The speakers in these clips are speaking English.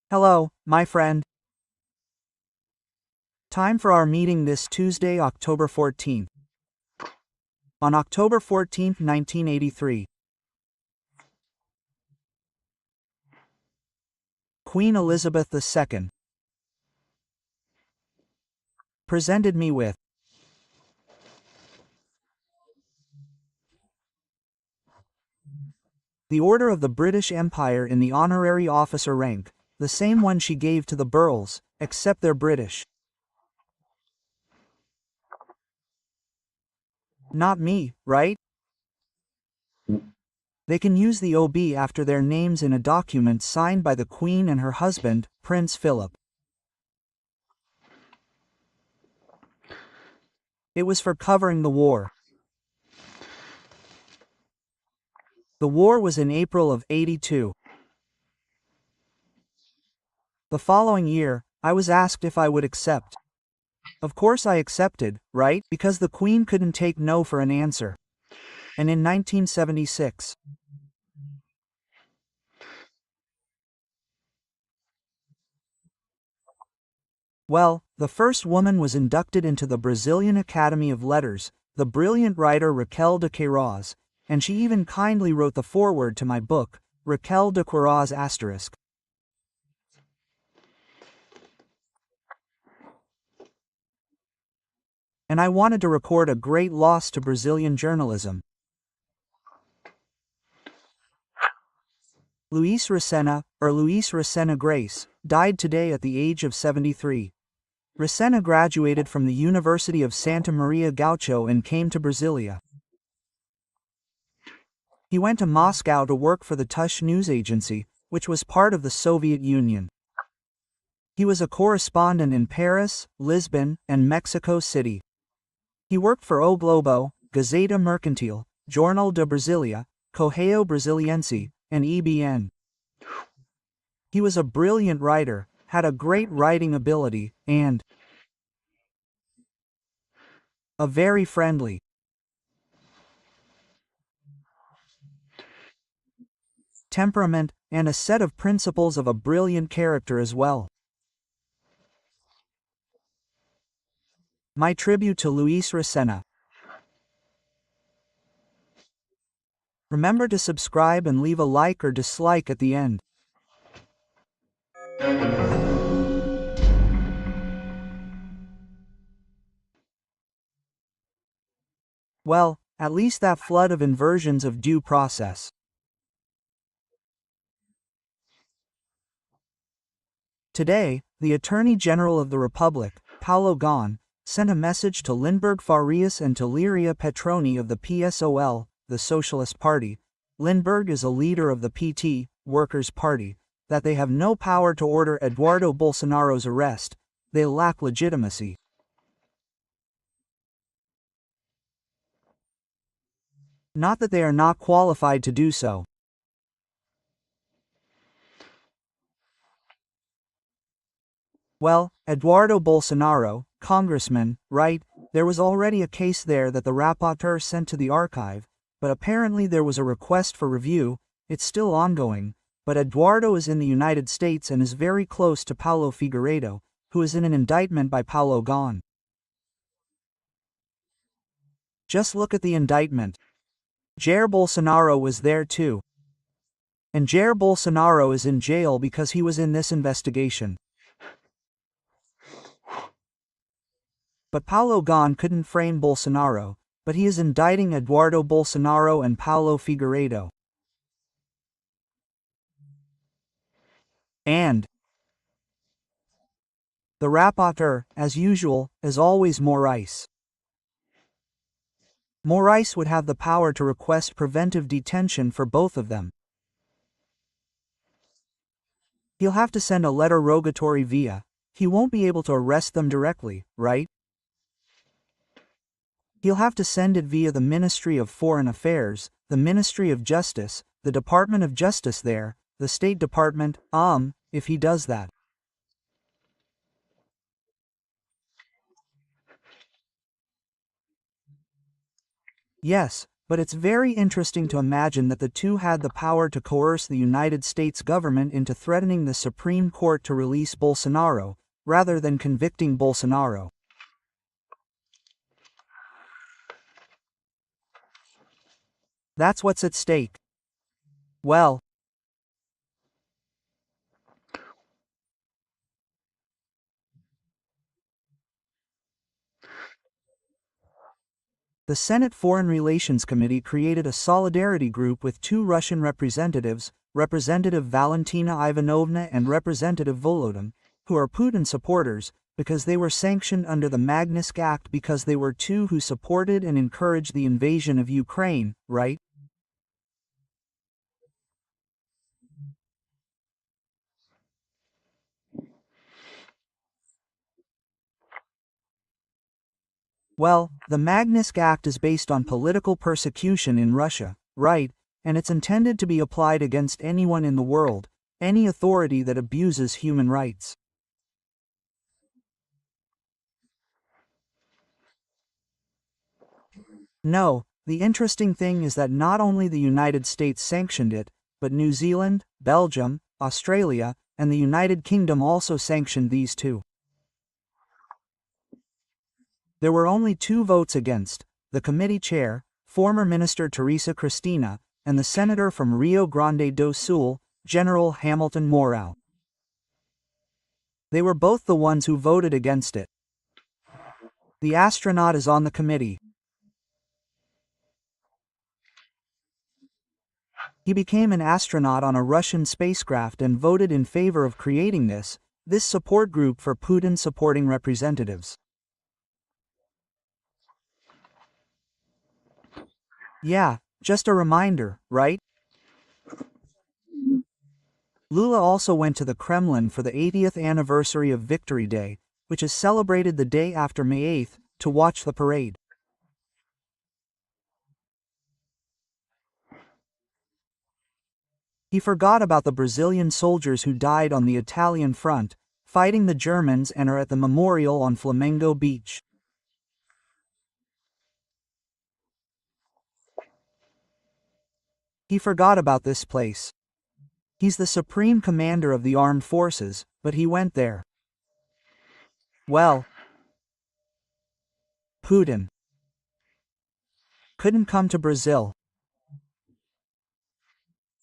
Hello, my friend. Time for our meeting this Tuesday, October 14th. On October 14th, 1983, Queen Elizabeth II presented me with the Order of the British Empire in the honorary officer rank, the same one she gave to the Burls, except they're British. Not me, right? They can use the OB after their names in a document signed by the Queen and her husband, Prince Philip. It was for covering the war. The war was in April of '82. The following year, I was asked if I would accept. Of course I accepted, right? Because the Queen couldn't take no for an answer. And in 1976, well, the first woman was inducted into the Brazilian Academy of Letters, the brilliant writer Raquel de Queiroz, and she even kindly wrote the foreword to my book, Raquel de Queiroz ***. And I wanted to record a great loss to Brazilian journalism. Luis Resena, or Luis Resena Grace, died today at the age of 73. Resena graduated from the University of Santa Maria Gaucho and came to Brasilia. He went to Moscow to work for the Tush news agency, which was part of the Soviet Union. He was a correspondent in Paris, Lisbon, and Mexico City. He worked for O Globo, Gazeta Mercantil, Jornal de Brasilia, Correio Brasiliense, and EBN. He was a brilliant writer, had a great writing ability, and a very friendly temperament, and a set of principles of a brilliant character as well. My tribute to Luis Resena. Remember to subscribe and leave a like or dislike at the end. Well, at least that flood of inversions of due process. Today, the Attorney General of the Republic, Paulo Gonet, sent a message to Lindbergh Farias and to Liria Petroni of the PSOL, the Socialist Party. Lindbergh is a leader of the PT, Workers' Party, that they have no power to order Eduardo Bolsonaro's arrest, they lack legitimacy. Not that they are not qualified to do so. Well, Eduardo Bolsonaro, congressman, right, there was already a case there that the rapporteur sent to the archive, but apparently there was a request for review, it's still ongoing, but Eduardo is in the United States and is very close to Paulo Figueiredo, who is in an indictment by Paulo Gonet. Just look at the indictment. Jair Bolsonaro was there too. And Jair Bolsonaro is in jail because he was in this investigation. But Paulo Gonet couldn't frame Bolsonaro, but he is indicting Eduardo Bolsonaro and Paulo Figueiredo. And the rapporteur, as usual, is always Moraes. Moraes would have the power to request preventive detention for both of them. He'll have to send a letter rogatory via. He won't be able to arrest them directly, right? He'll have to send it via the Ministry of Foreign Affairs, the Ministry of Justice, the Department of Justice there, the State Department, if he does that. Yes, but it's very interesting to imagine that the two had the power to coerce the United States government into threatening the Supreme Court to release Bolsonaro, rather than convicting Bolsonaro. That's what's at stake. Well, the Senate Foreign Relations Committee created a solidarity group with two Russian representatives, Representative Valentina Ivanovna and Representative Volodin, who are Putin supporters, because they were sanctioned under the Magnitsky Act because they were two who supported and encouraged the invasion of Ukraine, right? Well, the Magnitsky Act is based on political persecution in Russia, right? And it's intended to be applied against anyone in the world, any authority that abuses human rights. No, the interesting thing is that not only the United States sanctioned it, but New Zealand, Belgium, Australia, and the United Kingdom also sanctioned these two. There were only 2 votes against: the committee chair, former Minister Teresa Cristina, and the senator from Rio Grande do Sul, General Hamilton Mourão. They were both the ones who voted against it. The astronaut is on the committee. He became an astronaut on a Russian spacecraft and voted in favor of creating this support group for Putin supporting representatives. Yeah, just a reminder, right? Lula also went to the Kremlin for the 80th anniversary of Victory Day, which is celebrated the day after May 8th, to watch the parade. He forgot about the Brazilian soldiers who died on the Italian front, fighting the Germans, and are at the memorial on Flamengo Beach. He forgot about this place. He's the supreme commander of the armed forces, but he went there. Well, Putin couldn't come to Brazil.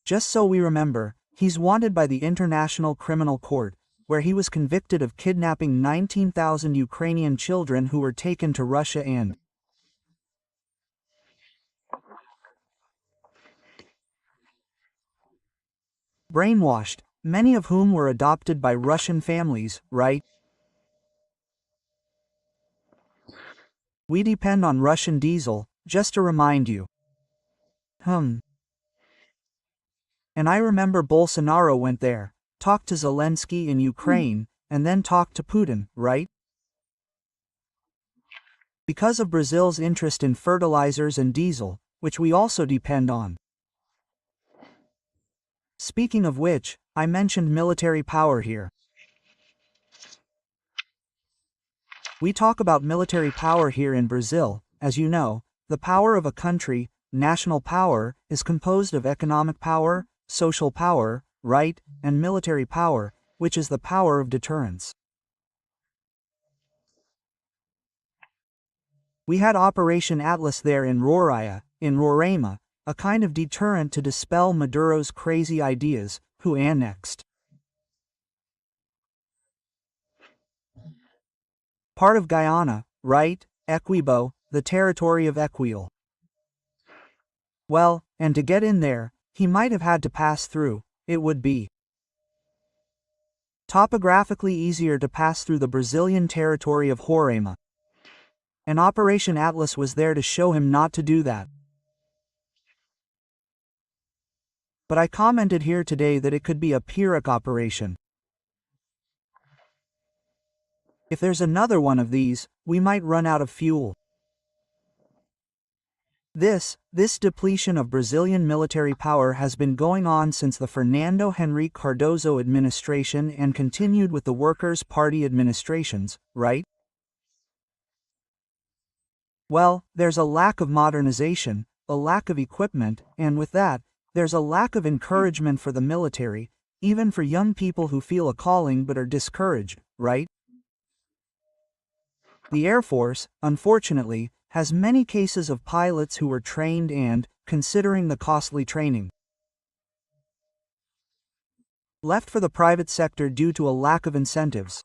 Just so we remember, he's wanted by the International Criminal Court, where he was convicted of kidnapping 19,000 Ukrainian children who were taken to Russia and brainwashed, many of whom were adopted by Russian families, right? We depend on Russian diesel, just to remind you. And I remember Bolsonaro went there, talked to Zelensky in Ukraine, and then talked to Putin, right? Because of Brazil's interest in fertilizers and diesel, which we also depend on. Speaking of which, I mentioned military power here. We talk about military power here in Brazil. As you know, the power of a country, national power, is composed of economic power, social power, right, and military power, which is the power of deterrence. We had Operation Atlas there in Roraima, a kind of deterrent to dispel Maduro's crazy ideas, who annexed part of Guyana, right, Equibo, the territory of Equil. Well, and to get in there, he might have had to pass through. It would be topographically easier to pass through the Brazilian territory of Roraima. And Operation Atlas was there to show him not to do that. But I commented here today that it could be a Pyrrhic operation. If there's another one of these, we might run out of fuel. This depletion of Brazilian military power has been going on since the Fernando Henrique Cardoso administration and continued with the Workers' Party administrations, right? Well, there's a lack of modernization, a lack of equipment, and with that, there's a lack of encouragement for the military, even for young people who feel a calling but are discouraged, right? The Air Force, unfortunately, has many cases of pilots who were trained and, considering the costly training, left for the private sector due to a lack of incentives.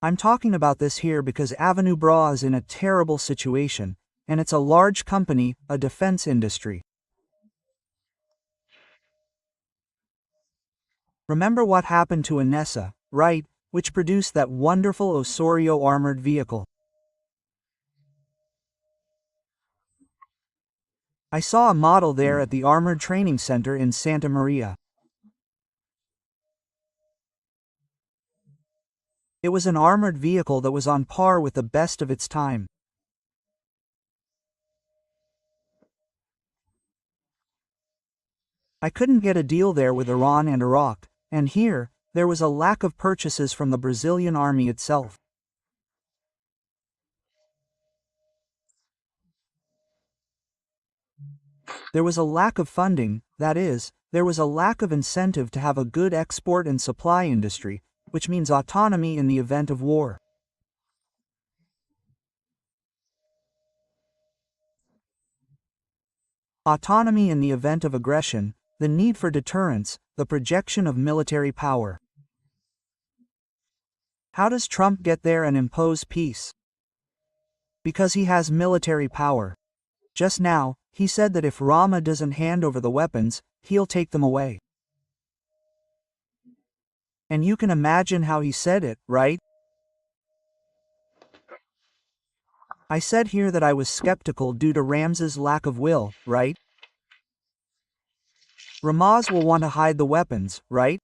I'm talking about this here because Avenue Bra is in a terrible situation, and it's a large company, a defense industry. Remember what happened to Anessa, right, which produced that wonderful Osorio armored vehicle? I saw a model there at the Armored Training Center in Santa Maria. It was an armored vehicle that was on par with the best of its time. I couldn't get a deal there with Iran and Iraq, and here, there was a lack of purchases from the Brazilian army itself. There was a lack of funding, that is, there was a lack of incentive to have a good export and supply industry, which means autonomy in the event of war. Autonomy in the event of aggression, the need for deterrence, the projection of military power. How does Trump get there and impose peace? Because he has military power. Just now, he said that if Rama doesn't hand over the weapons, he'll take them away. And you can imagine how he said it, right? I said here that I was skeptical due to Rams's lack of will, right? Ramaz will want to hide the weapons, right?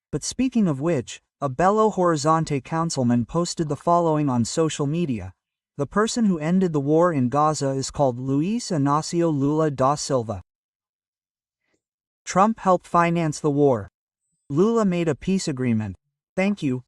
But speaking of which, a Belo Horizonte councilman posted the following on social media. The person who ended the war in Gaza is called Luiz Inácio Lula da Silva. Trump helped finance the war. Lula made a peace agreement. Thank you,